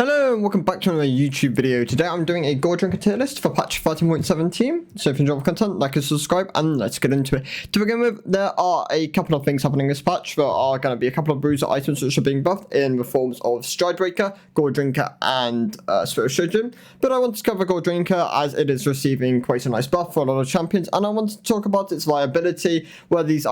Hello and welcome back to another YouTube video. Today I'm doing a Goredrinker tier list for patch 13.17. So if you enjoy the content, like and subscribe, and let's get into it. To begin with, there are a couple of things happening in this patch. There are going to be a couple of bruiser items which are being buffed in the forms of Stridebreaker, Goredrinker, and Spirit Shojin. But I want to cover Goredrinker as it is receiving quite a nice buff for a lot of champions, and I want to talk about its viability, where these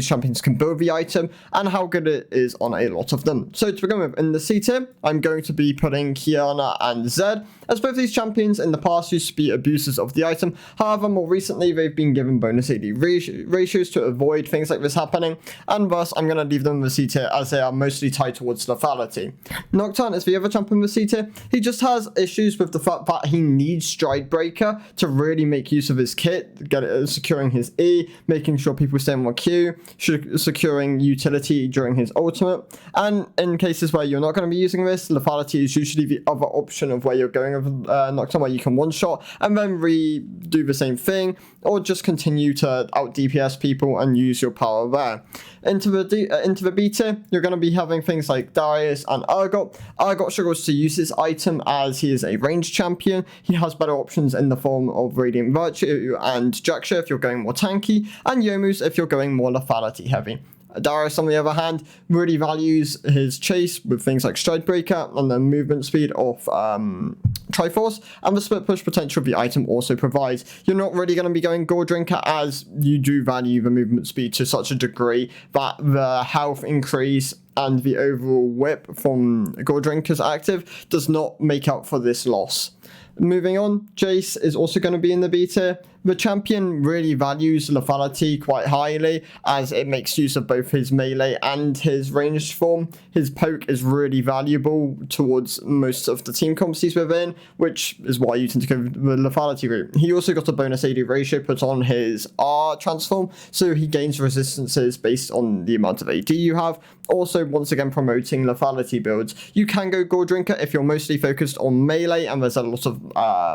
champions can build the item, and how good it is on a lot of them. So to begin with, in the C tier, I'm going to be putting Kiana and Zed, as both these champions in the past used to be abusers of the item. However, more recently they've been given bonus AD ratios to avoid things like this happening, and thus I'm going to leave them in the C tier as they are mostly tied towards lethality. Nocturne is the other champion in the C tier. He just has issues with the fact that he needs Stridebreaker to really make use of his kit, securing his E, making sure people stay on Q, securing utility during his ultimate, and in cases where you're not going to be using this, lethality is usually the other option of where you're going with Nocturne, where you can one-shot and then redo the same thing, or just continue to out DPS people and use your power there. Into the B tier, you're going to be having things like Darius and Urgot. Urgot struggles to use this item as he is a ranged champion. He has better options in the form of Radiant Virtue and Jacksha if you're going more tanky, and Youmu's if you're going more lethality heavy. Darius, on the other hand, really values his chase with things like Stridebreaker and the movement speed of Triforce, and the split push potential the item also provides. You're not really going to be going Goredrinker as you do value the movement speed to such a degree that the health increase and the overall whip from Goredrinker's active does not make up for this loss. Moving on, Jace is also going to be in the B tier. The champion really values lethality quite highly as it makes use of both his melee and his ranged form. His poke is really valuable towards most of the team comps he's within, which is why you tend to go the lethality route. He also got a bonus AD ratio put on his R transform, so he gains resistances based on the amount of AD you have. Also, once again, promoting lethality builds. You can go Goredrinker if you're mostly focused on melee, and there's a lot of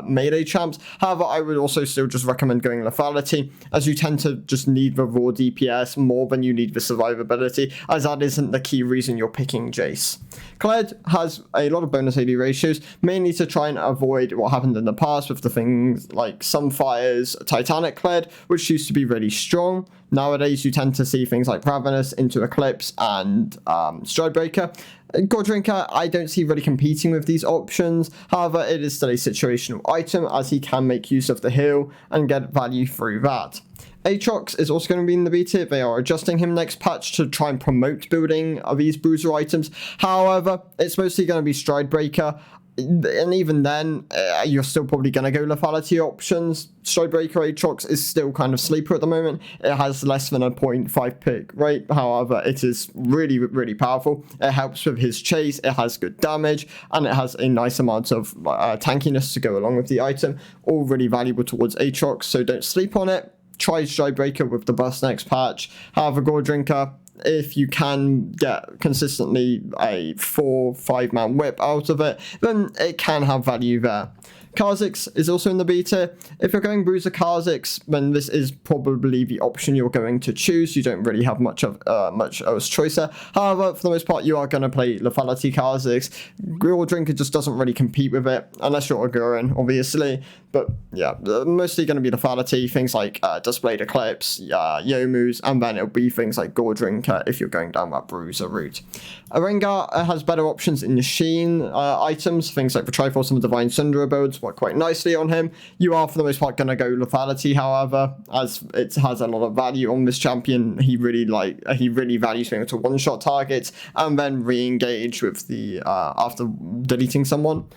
melee champs. However, I would also still just recommend going lethality, as you tend to just need the raw DPS more than you need the survivability, as that isn't the key reason you're picking Jace. Kled has a lot of bonus AD ratios, mainly to try and avoid what happened in the past with the things like Sunfire's Titanic Kled, which used to be really strong. Nowadays, you tend to see things like Ravenous, Into Eclipse, and Stridebreaker. Goredrinker, I don't see really competing with these options. However, it is still a situational item, as he can make use of the heal and get value through that. Aatrox is also going to be in the B tier. They are adjusting him next patch to try and promote building of these bruiser items. However, it's mostly going to be Stridebreaker. And even then, you're still probably going to go lethality options. Stridebreaker Aatrox is still kind of sleeper at the moment. It has less than a 0.5 pick rate. However, it is really, really powerful. It helps with his chase. It has good damage. And it has a nice amount of tankiness to go along with the item. All really valuable towards Aatrox, so don't sleep on it. Try Stridebreaker with the burst next patch. However, Goredrinker, if you can get consistently a 4-5 man whip out of it, then it can have value there. Kha'Zix is also in the B tier. If you're going Bruiser Kha'Zix, then this is probably the option you're going to choose. You don't really have much else choice there. However, for the most part, you are going to play lethality Kha'Zix. Goredrinker just doesn't really compete with it, unless you're Ogurin, obviously. But yeah, mostly going to be lethality, things like Displayed Eclipse, Youmu's, and then it'll be things like Goredrinker if you're going down that Bruiser route. Rengar has better options in machine items, things like the Triforce and the Divine Sundra builds work quite nicely on him. You are, for the most part, going to go lethality, however, as it has a lot of value on this champion. He really values being able to one-shot targets and then re-engage with the after deleting someone.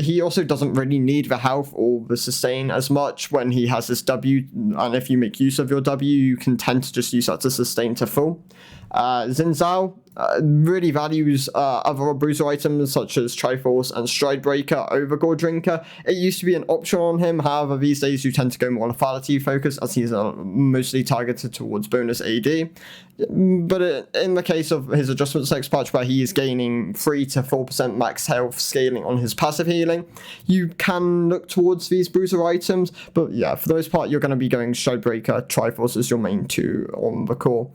He also doesn't really need the health or the sustain as much when he has this W, and if you make use of your W, you can tend to just use that to sustain to full. Xin Zhao really values other bruiser items such as Triforce and Stridebreaker over Goredrinker. It used to be an option on him, however these days you tend to go more lethality focused as he's mostly targeted towards bonus AD. But in the case of his adjustments next patch, where he is gaining 3 to 4% max health scaling on his passive healing, you can look towards these bruiser items. But yeah, for the most part, you're going to be going Stridebreaker, Triforce as your main two on the core.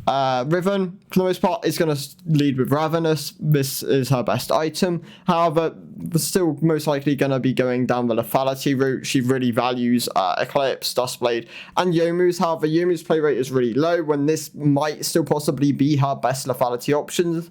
Riven, for the most part, is going to lead with Ravenous. This is her best item. However, still most likely going to be going down the lethality route. She really values Eclipse, Duskblade, and Youmuu's. However, Youmuu's play rate is really low when this might still possibly be her best lethality options.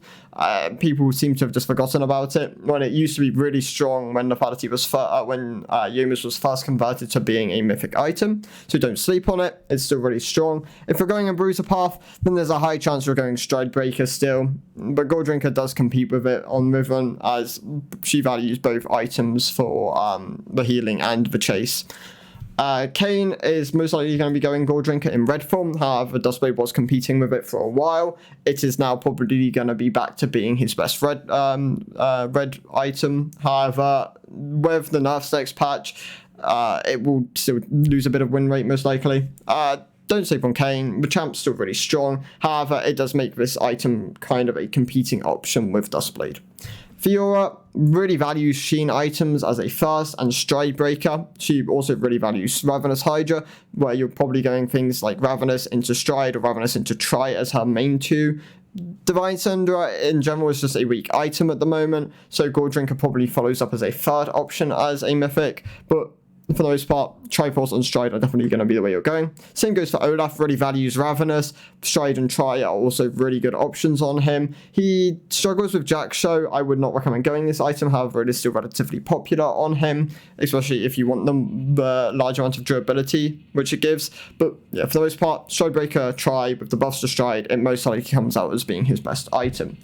People seem to have just forgotten about it when it used to be really strong when lethality was when Youmuu's was first converted to being a mythic item. So don't sleep on it. It's still really strong. If you're going a Bruiser path, then there's a high chance you're going Stridebreaker still. But Goredrinker does compete with it on Riven as she values both items for the healing and the chase. Kayn is most likely going to be going Goredrinker in red form. However, Duskblade was competing with it for a while. It is now probably going to be back to being his best red item. However, with the nerfs next patch, it will still lose a bit of win rate most likely. Don't sleep on Kayn. The champ's still really strong. However, it does make this item kind of a competing option with Duskblade. Fiora really values Sheen items as a first and Stridebreaker. She also really values Ravenous Hydra, where you're probably going things like Ravenous into Stride or Ravenous into Tri as her main two. Divine Cinder in general is just a weak item at the moment, so Goredrinker probably follows up as a third option as a mythic, but for the most part, Triforce and Stride are definitely going to be the way you're going. Same goes for Olaf, really values Ravenous. Stride and Tri are also really good options on him. He struggles with Jack-Show. I would not recommend going this item, however, it is still relatively popular on him, especially if you want the large amount of durability which it gives. But yeah, for the most part, Stridebreaker, Tri, with the buffs to Stride, it most likely comes out as being his best item.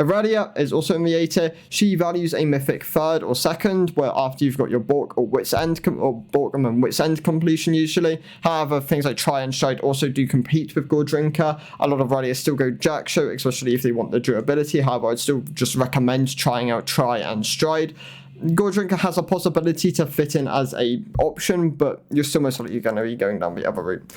Aurelia is also in the A tier. She values a mythic third or second, where after you've got your Bork or Wit's End, or Bork and Wit's End completion usually. However, things like Tri and Stride also do compete with Goredrinker. A lot of Aurelia still go Jack-Show, especially if they want the durability. However, I'd still just recommend trying out Tri and Stride. Goredrinker has a possibility to fit in as a option, but you're still most likely going to be going down the other route.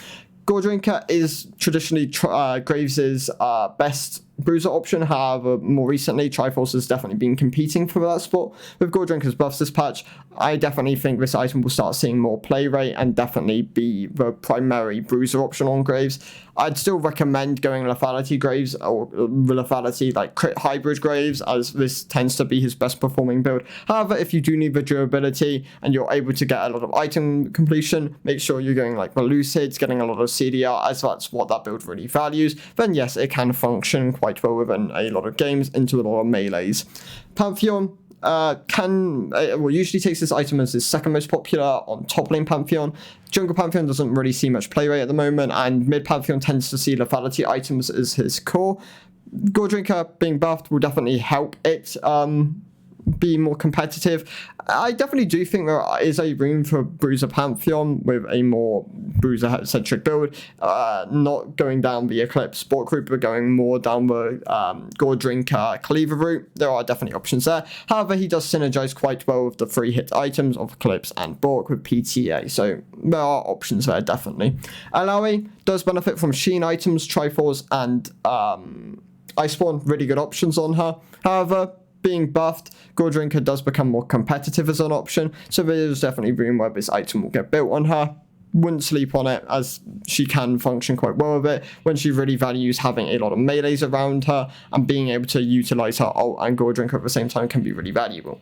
Goredrinker is traditionally Graves' best bruiser option. However, more recently, Triforce has definitely been competing for that spot. With Goredrinker's buffs this patch, I definitely think this item will start seeing more play rate and definitely be the primary bruiser option on Graves. I'd still recommend going lethality Graves or lethality like crit hybrid Graves, as this tends to be his best performing build. However, if you do need the durability and you're able to get a lot of item completion, make sure you're going like the Lucids, getting a lot of CDR, as that's what that build really values, then yes, it can function quite well within a lot of games into a lot of melees. Pantheon usually takes this item as his second most popular on top lane Pantheon. Jungle Pantheon doesn't really see much play rate at the moment, and mid Pantheon tends to see lethality items as his core. Goredrinker being buffed will definitely help it be more competitive. I definitely do think there is a room for Bruiser Pantheon with a more Bruiser-centric build, not going down the Eclipse Sport route, but going more down the Goredrinker Cleaver route. There are definitely options there. However, he does synergize quite well with the 3-hit items of Eclipse and Bork with PTA, so there are options there, definitely. Alawi does benefit from Sheen items, Triforce, and Iceborne, really good options on her. However, being buffed, Goredrinker does become more competitive as an option, so there is definitely room where this item will get built on her. Wouldn't sleep on it, as she can function quite well with it when she really values having a lot of melees around her, and being able to utilize her ult and Goredrinker at the same time can be really valuable.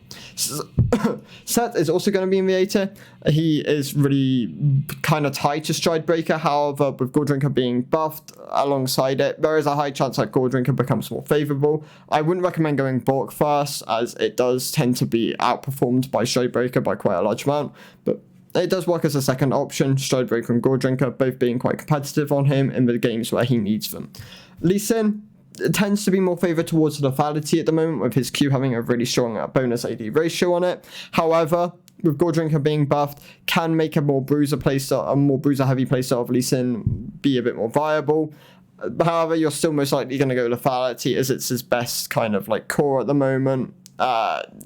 Set is also going to be in the A tier. He is really kind of tied to Stridebreaker. However, with Goredrinker being buffed alongside it, there is a high chance that Goredrinker becomes more favorable. I wouldn't recommend going Bork first, as it does tend to be outperformed by Stridebreaker by quite a large amount, but it does work as a second option, Stridebreaker and Goredrinker both being quite competitive on him in the games where he needs them. Lee Sin tends to be more favoured towards lethality at the moment, with his Q having a really strong bonus AD ratio on it. However, with Goredrinker being buffed, can make a more bruiser playstyle, a more bruiser heavy playstyle of Lee Sin be a bit more viable. However, you're still most likely going to go lethality, as it's his best kind of like core at the moment,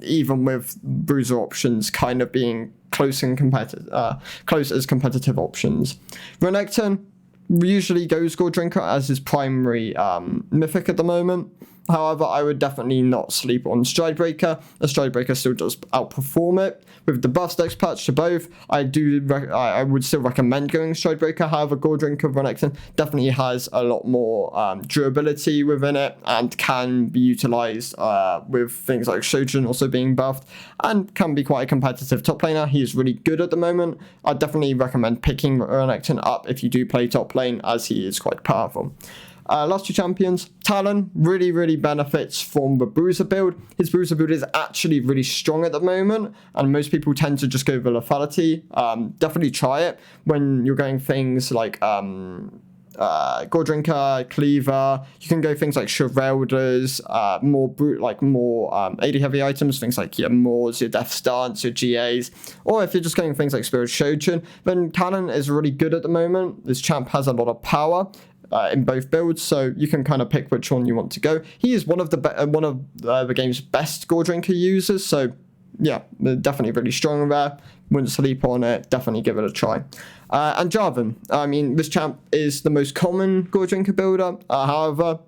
even with bruiser options kind of being close as competitive options. Renekton usually goes Goredrinker as his primary mythic at the moment. However, I would definitely not sleep on Stridebreaker. The Stridebreaker still does outperform it. With the buffs next patch to both, I would still recommend going Stridebreaker. However, Goredrinker Renekton definitely has a lot more durability within it and can be utilized with things like Shojin also being buffed and can be quite a competitive top laner. He is really good at the moment. I'd definitely recommend picking Renekton up if you do play top lane, as he is quite powerful. Last two champions, Talon really benefits from the Bruiser build. His Bruiser build is actually really strong at the moment, and most people tend to just go for lethality. Definitely try it when you're going things like Goredrinker, Cleaver. You can go things like Chevalders, more AD heavy items, things like your Moors, your Death Stance, your GAs, or if you're just going things like Spirit Shojin, then Talon is really good at the moment. This champ has a lot of power in both builds, so you can kind of pick which one you want to go. He is one of the game's best Goredrinker users, so yeah, definitely really strong there. Wouldn't sleep on it. Definitely give it a try. And Jarvan. I mean, this champ is the most common Goredrinker builder. However,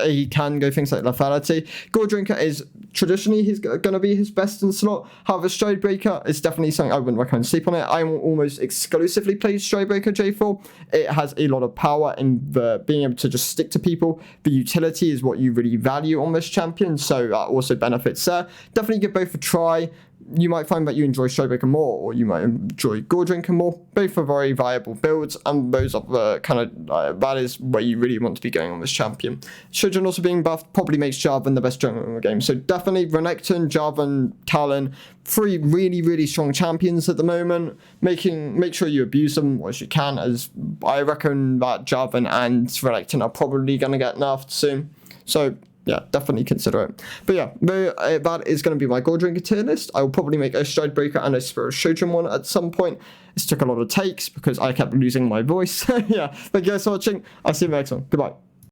he can go things like lethality. Goredrinker is traditionally going to be his best in slot. However, Stridebreaker is definitely something I wouldn't recommend sleep on it. I almost exclusively play Stridebreaker J4. It has a lot of power in the being able to just stick to people. The utility is what you really value on this champion, so that also benefits there. Definitely give both a try. You might find that you enjoy Stridebreaker more, or you might enjoy Goredrinker more. Both are very viable builds, and those are the kind of that is where you really want to be going on this champion. Shojin also being buffed probably makes Jarvan the best jungler in the game. So definitely Renekton, Jarvan, Talon, three really strong champions at the moment. Make sure you abuse them as you can, as I reckon that Jarvan and Renekton are probably going to get nerfed soon. So yeah, definitely consider it. But yeah, that is going to be my Goredrinker tier list. I will probably make a Stridebreaker and a Spirit Shojin one at some point. This took a lot of takes because I kept losing my voice. Yeah, thank you guys for watching. I'll see you next one. Goodbye.